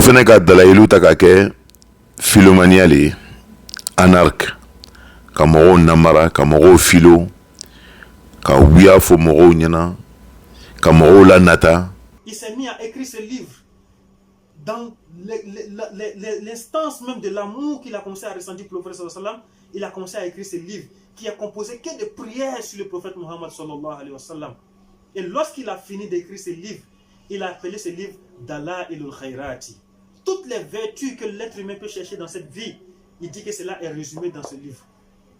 dɔw fɛnɛ ka dalayilu ta ka kɛ filomaniya le ye, anarque, ka mɔgɔw namara, ka mɔgɔw filo, ka wuya fɔ mɔgɔw ɲɛna, ka mɔgɔw la nata. Il s'est mis à écrire ce livre dans l'instance même de l'amour qu'il a commencé à ressentir pour le prophète sallallahu alayhi wa sallam. Il a commencé à écrire ce livre qui est composé que de prières sur le prophète Muhammad sallallahu alayhi wa sallam. Et lorsqu'il a fini d'écrire ce livre, il a appelé ce livre Dala'ilul Khairati. Toutes les vertus que l'être humain peut chercher dans cette vie, il dit que cela est résumé dans ce livre.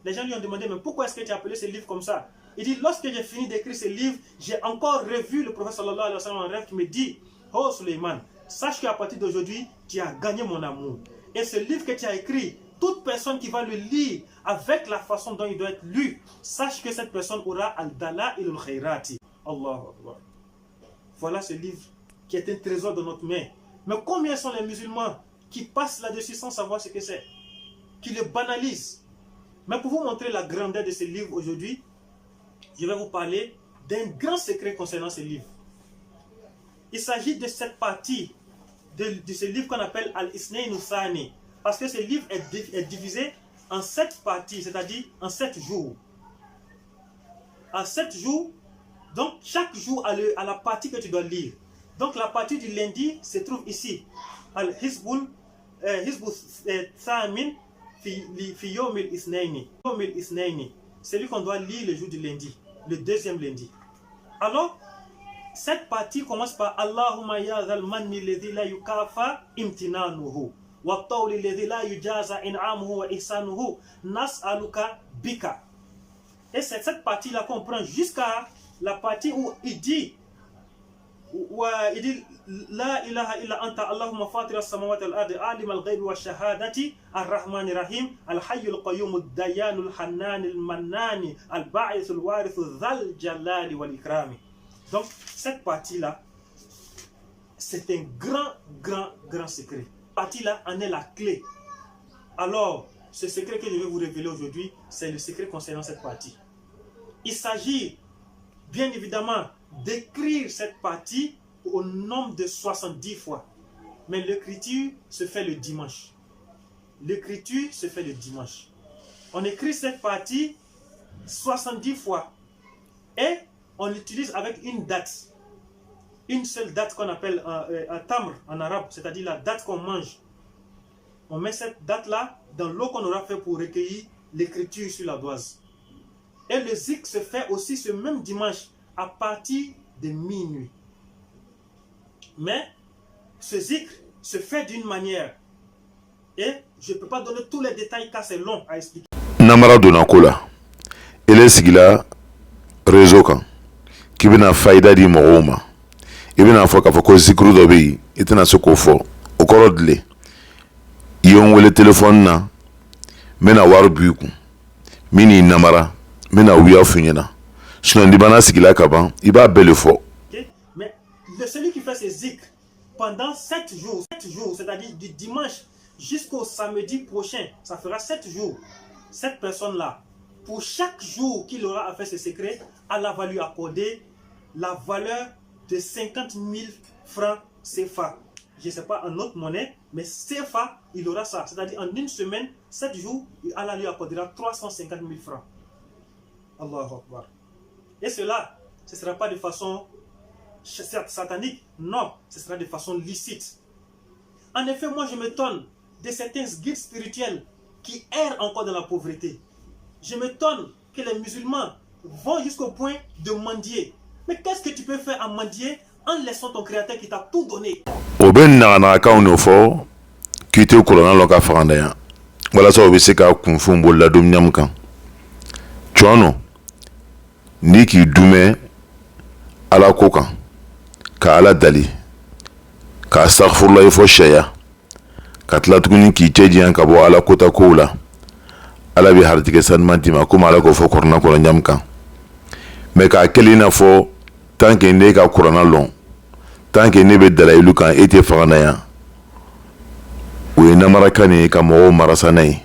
Les gens lui ont demandé, mais pourquoi est-ce que tu as appelé ce livre comme ça? Il dit, lorsque j'ai fini d'écrire ce livre, j'ai encore revu le prophète sallallahu alayhi wa sallam en rêve qui me dit, oh Suleiman, sache qu'à partir d'aujourd'hui, tu as gagné mon amour. Et ce livre que tu as écrit, toute personne qui va le lire avec la façon dont il doit être lu, sache que cette personne aura al-Dala'ilul Khairati. Allahu Akbar. Voilà ce livre qui est un trésor de notre main. Mais combien sont les musulmans qui passent là-dessus sans savoir ce que c'est, qui le banalisent? Mais pour vous montrer la grandeur de ce livre aujourd'hui, je vais vous parler d'un grand secret concernant ce livre. Il s'agit de cette partie de ce livre qu'on appelle Al-Isnayn Thani. Parce que ce livre est divisé en 7 parties, c'est-à-dire en 7 jours. En 7 jours, donc chaque jour a la partie que tu dois lire. Donc la partie du lundi se trouve ici. Al-Hizbul Thamin fi Yawmil Isnayni. C'est lui qu'on doit lire le jour du lundi, le deuxième lundi. Alors, cette partie commence par Allahumma ya dhal manni ladhi la yukafa imtinanuhu wa tawli ladhi la yujaza in'amuhu wa ihsanuhu nas'aluka bika. Et c'est cette partie-là qu'on prend jusqu'à la partie où il dit La ilaha illa anta Allahumma fatir as-samawati wal-ardi alim al-ghaybi wash-shahadati ar-rahman ar-rahim al-hayyul qayyum ad-dayyan al-hannan al-mannan al-ba'ith al-warith dhal jalali wal-ikram. Donc cette partie-là, c'est un grand secret. Cette partie-là en est la clé. Alors, ce secret que je vais vous révéler aujourd'hui, c'est le secret concernant cette partie. Il s'agit bien évidemment d'écrire cette partie au nombre de 70 fois. Mais l'écriture se fait le dimanche. L'écriture se fait le dimanche. On écrit cette partie 70 fois. Et on l'utilise avec une date. Une seule date qu'on appelle un tamr en arabe, c'est-à-dire la date qu'on mange. On met cette date-là dans l'eau qu'on aura fait pour recueillir l'écriture sur la doise. Et le zikr se fait aussi ce même dimanche à partir de minuit. Mais ce zikr se fait d'une manière. Et je ne peux pas donner tous les détails car c'est long à expliquer. Namara Donakola. Il est sigila réseau kan. Qui bina faïda di morouma. Il bina fo ka fo ko zikru do bi. Itena se ko fo. O korodle. Yon wele téléphone na. Mena war buku. Mini namara. Mena wiya funyena. Sinon dibana sigila kaban. Iba belle fo. Mais celui qui fait ses zikr pendant 7 jours, c'est-à-dire du dimanche jusqu'au samedi prochain, ça fera 7 jours. Cette personne-là, pour chaque jour qu'il aura à faire ce secret, Allah va lui accorder la valeur de 50 000 francs CFA. Je ne sais pas en autre monnaie, mais CFA, il aura ça. C'est-à-dire en une semaine, 7 jours, Allah lui accordera 350 000 francs. Allahu Akbar. Et cela, ce ne sera pas de façon satanique, non, ce sera de façon licite. En effet, moi je m'étonne de certains guides spirituels qui errent encore dans la pauvreté. Je m'étonne que les musulmans vont jusqu'au point de mendier. Mais qu'est-ce que tu peux faire en mendier en laissant ton créateur qui t'a tout donné? Oben na ka on fo qui te kolona loka farandaya. Voilà ça obese ka kunfumbo la dum nyam kan. Chono ni ki dume ala kokan. Ka ala dali ka astaghfirullah ifo shaya ka tla tuguni ki teji an ka bo ala kota ko la ala bi hartike san mantima kuma ala ko fo korna ko nyam kan me ka kelina fo tanke ne ka korona lon tanke ne be dalailu kan ete fagana ya we na marakani ka mo marasanai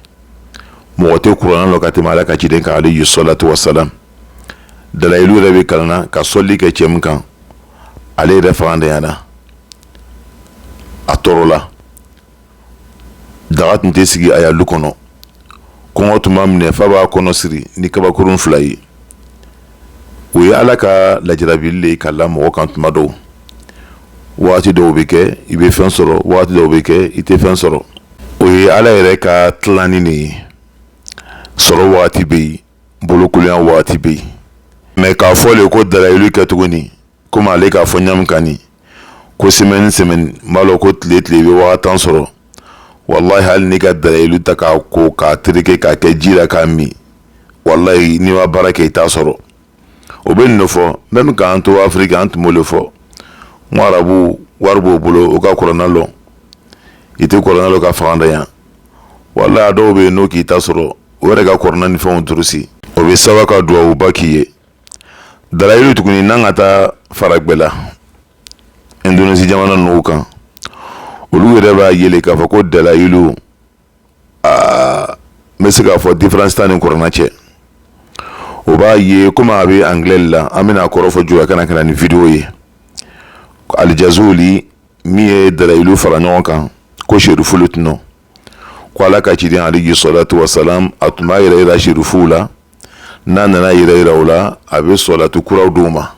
mo te korona lo ka te mala ka ciden ka alayhi salatu wassalam dalailu rebe kalna ka solli ke chem kan ale refande yana atorola saga tun tɛ sigi a y'a lu kɔnɔ kɔngɔ tun b'a minɛ f'a b'a kɔnɔ siri ni kabakurun 2 ye o ye ala ka lajarabi le ka la mɔgɔ kan tuma dɔw waati dɔw bɛ kɛ i bɛ fɛn sɔrɔ waati dɔw bɛ kɛ i tɛ fɛn sɔrɔ o ye ala yɛrɛ ka tilanni de ye sɔrɔ waati bɛ yen bolokolonya waati bɛ yen mais k'a fɔ le ko dalayilu kɛ tuguni komi ale k'a fɔ ɲamu kan ni ko semaine n b'a lɔn ko tile i bɛ waga 10 sɔrɔ wallahi hali n'i ka dalayilu ta k'a ko k'a tereke k'a kɛ ji la k'a min wallahi n'i ma baara kɛ i t'a sɔrɔ o bɛ nin de fɔ même k'an to Afiriki an tun b'o le fɔ n ko arabu wari b'o bolo o ka kuranna lɔn i tɛ kuranna lɔn ka faganda yan wallahi a dɔw bɛ yen n'o k'i ta sɔrɔ o yɛrɛ ka kuranna ni fɛnw durusi o bɛ saba ka duwawuba k'i ye dalayilu tuguni n'an ka taa Faragbe la Indonésie jamana ninnu kan olu yɛrɛ b'a yele k'a fɔ ko dalayilu n bɛ se k'a fɔ différence t'an ni kuranna cɛ o b'a ye komi a bɛ anglais la an bɛna a kɔrɔ fɔ juya kana ni vidéo ye Aljazuli min ye dalayilu fara ɲɔgɔn kan ko serifulu tun ko ala ka ciden alayhi salatu wasalam a tun b'a yɛrɛ serifuw la n'a nana yɛrɛ o la a bɛ sɔlatu kuraw d'u ma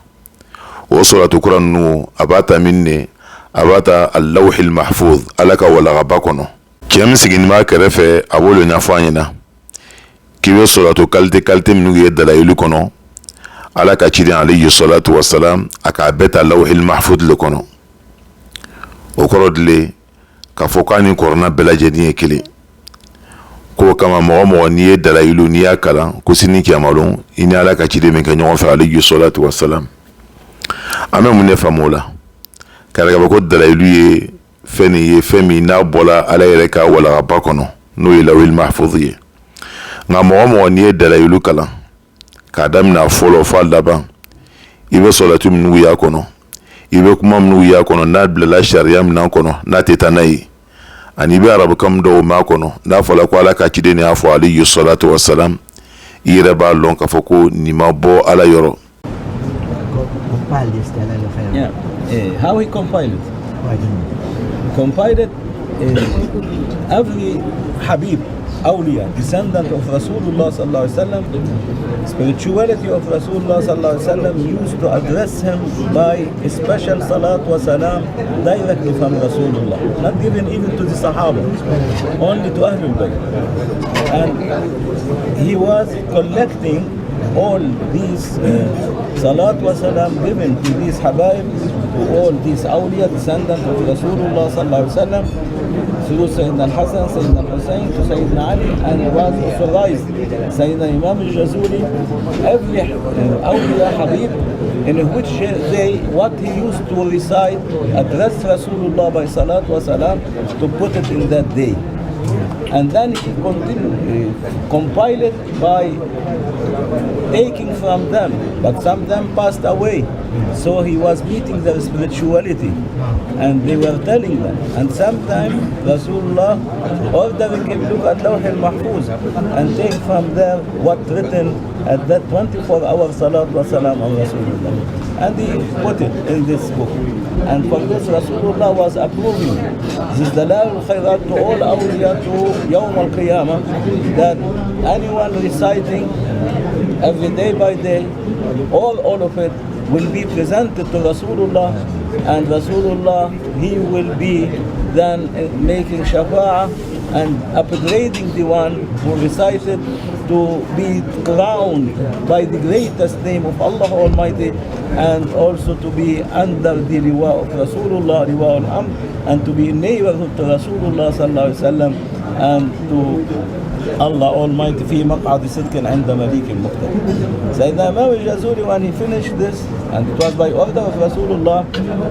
o sɔlatu kura ninnu a b'a ta min ne a b'a ta alawhil mahfuz ala ka walagaba kɔnɔ cɛ min sigilen b'a kɛrɛfɛ a b'o le ɲɛfɔ an ɲɛna k'i bɛ sɔlatu kalite minnu ye dalayilu kɔnɔ ala ka ciden alayhi salatu wasalam a k'a bɛɛ ta lawhil mahfuz le kɔnɔ o kɔrɔ dile k'a fɔ k'a ni kɔrɔna bɛɛ lajɛlen ye kelen ko kama mɔgɔ n'i ye dalayilu n'i y'a kalan ko sini kiyamalon i ni ala ka ciden min kɛ ɲɔgɔn fɛ alayhi salatu wasalam an bɛ mun de faamu o la k'a k'a ko dalayilu ye fɛn nin ye fɛn min n'a bɔra ala yɛrɛ ka walagaba kɔnɔ n'o ye lawhil mahfuz ye nka mɔgɔ n'i ye dalayilu kalan k'a daminɛ fɔlɔ f'a laban i bɛ sɔlatu minnu y'a kɔnɔ i bɛ kuma minnu y'a kɔnɔ n'a bilala sariya minɛn kɔnɔ n'a tɛ taa n'a ye ani i bɛ arabukan dɔw m'a kɔnɔ n'a fɔra ko ala ka ciden y'a fɔ alayhi salatu wasalam i yɛrɛ b'a lɔn k'a fɔ ko nin ma bɔ ala yɔrɔ. Yeah. How he compiled it? Compiled it every Habib, awliya, descendant of Rasulullah sallallahu alaihi wasallam, spirituality of Rasulullah sallallahu alaihi wasallam used to address him by a special salat wa salam directly from Rasulullah, not given even to the Sahaba, only to Ahlul Bayt. And he was collecting all these salat wa salam given to these habaib, to all these awliya, descendants of Rasulullah sallallahu alaihi wasallam, through Sayyidina al-Hasan, Sayyidina al-Hussein, to Sayyidina Ali, and he was authorized Sayyidina Imam al-Jazuli, every awliya habib, in which they, what he used to recite, address Rasulullah by salat wa salam, to put it in that day. And then he continued, compiled it by taking from them, but some of them passed away. So he was meeting their spirituality, and they were telling them. And sometimes Rasulullah ordering him, look at Lawh al-Mahfuz and take from there what written at that 24-hour salat wa salam on Rasulullah. And he put it in this book. And for this Rasulullah was approving this Dalal al-Khayrat to all awliya to Yawm al-Qiyamah, that anyone reciting every day by day, all of it will be presented to Rasulullah, and Rasulullah, he will be then making shafa'ah and upgrading the one who recited to be crowned by the greatest name of Allah Almighty, and also to be under the liwa of Rasulullah, liwa al-amr, and to be neighborhood to Rasulullah sallallahu alaihi wasallam, and to Allah Almighty fi maq'adi sidqin 'inda malikin muqtadir. Sayyidina Imam al-Jazuli, when he finished this, and it was by order of Rasulullah,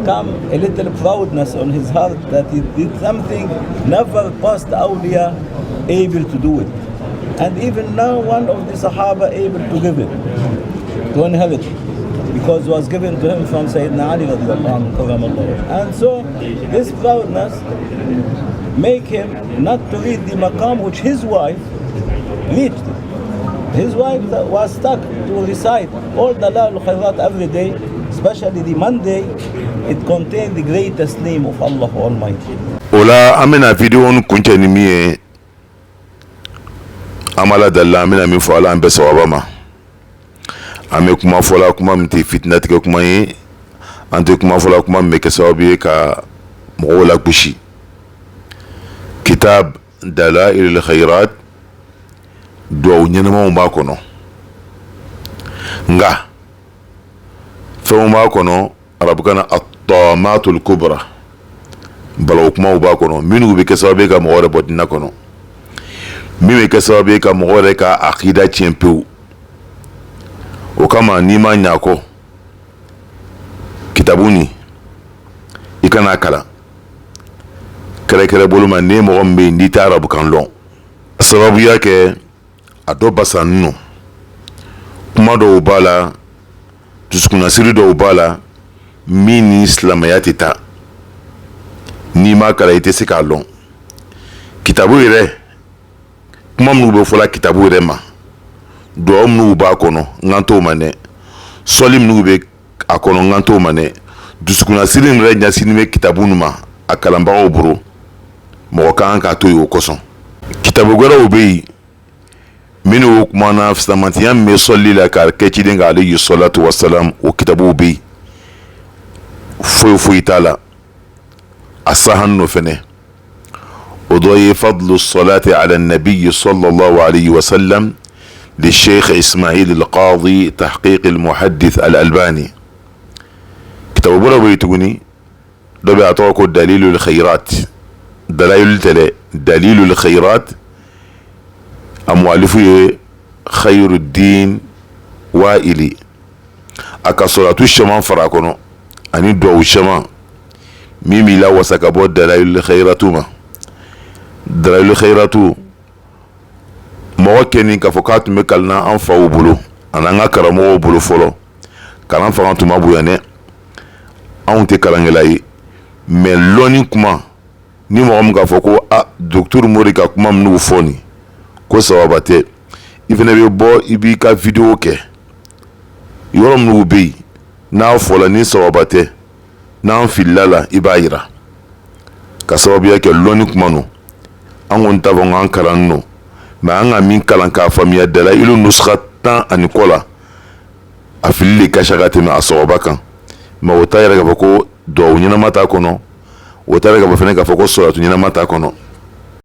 come a little proudness on his heart that he did something never past awliya able to do it. And even now one of the Sahaba able to give it, to inherit it, because it was given to him from Sayyidina Ali radiallahu anhu. And so this proudness make him not to read the maqam which his wife reached. His wife was stuck to recite all the Dalal al-Khayrat every day, especially the Monday. It contained the greatest name of Allah Almighty. Ola amena video on kunche ni mie amala dalla mina min fo ala an bɛ sawaba ma an bɛ kuma fɔla kuma min tɛ fitina tigɛ kuma ye an tɛ kuma fɔla kuma min bɛ kɛ sababu ye ka mɔgɔw lagosi kitab dalailul khairat duwawu ɲɛnamaw b'a kɔnɔ nga fɛnw b'a kɔnɔ arabukan na at-tamatul kubra balawu kumaw b'a kɔnɔ minnu bɛ kɛ sababu ye ka mɔgɔ wɛrɛ bɔ dinɛ kɔnɔ min bɛ kɛ sababu ye ka mɔgɔ wɛrɛ ka akida tiɲɛ pewu o kama n'i ma ɲa kɔ kitabu nin i kana kalan kɛrɛkɛrɛ bolo ma ni mɔgɔ min bɛ yen n'i tɛ arabukan dɔn a sababuya kɛ a dɔ basa ninnu kuma dɔw b'a la dusukunnasiri dɔw b'a la min ni silamɛya tɛ taa n'i ma kalan i tɛ se k'a dɔn kitabu yɛrɛ kuma minnu bɛ fɔla kitabu yɛrɛ ma duwawu minnu b'a kɔnɔ n t'o ma dɛ sɔli minnu bɛ a kɔnɔ n t'o ma dɛ dusukunnasiri yɛrɛ ɲɛsinnen bɛ kitabu ninnu ma a kalanbagaw bolo mɔgɔ ka kan k'a to yen o kosɔn kitabu wɛrɛw bɛ yen minnu kumana fisamantiya min bɛ sɔli la k'a kɛ ciden kan alayhi salatu wa salam o kitabuw bɛ yen foyi t'a la a sahan n'o fɛnɛ o dɔ ye fadlu salati ala nabiyyi sallallahu alayhi wa sallam للشيخ إسماعيل القاضي تحقيق المحدث الألباني كتاب بولا بيتوني ده بيعطوكوا دليل الخيرات دليل الخيرات أموالفه خير الدين وائلي أكسرات الشمان فراكونو أني دو الشمان ميمي لا وسكبو دليل الخيراتوما دليل الخيراتو mɔgɔ kɛni k'a fɔ k'a tun bɛ kalan an faw bolo ani an ka karamɔgɔw bolo fɔlɔ kalan fanga tun ma bonya dɛ anw tɛ kalankɛla ye mais lɔnni kuma ni mɔgɔ min k'a fɔ ko docteur Mori ka kuma minnu fɔ nin ko sababa tɛ i fana bɛ bɔ i b'i ka video kɛ yɔrɔ minnu bɛ yen n'a fɔla ni sababa tɛ n'an filila la i b'a yira ka sababuya kɛ lɔnni kuma no an kɔni t'a fɔ k'an kalan no mais an ka min kalan k'a faamuya dalailu nusxa 10 ani kɔ la a filili ka ca ka tɛmɛ a sababa kan mais o t'a yɛrɛ k'a fɔ ko duwawu ɲɛnama t'a kɔnɔ o t'a yɛrɛ k'a fɔ fɛnɛ k'a fɔ ko salatu ɲɛnama t'a kɔnɔ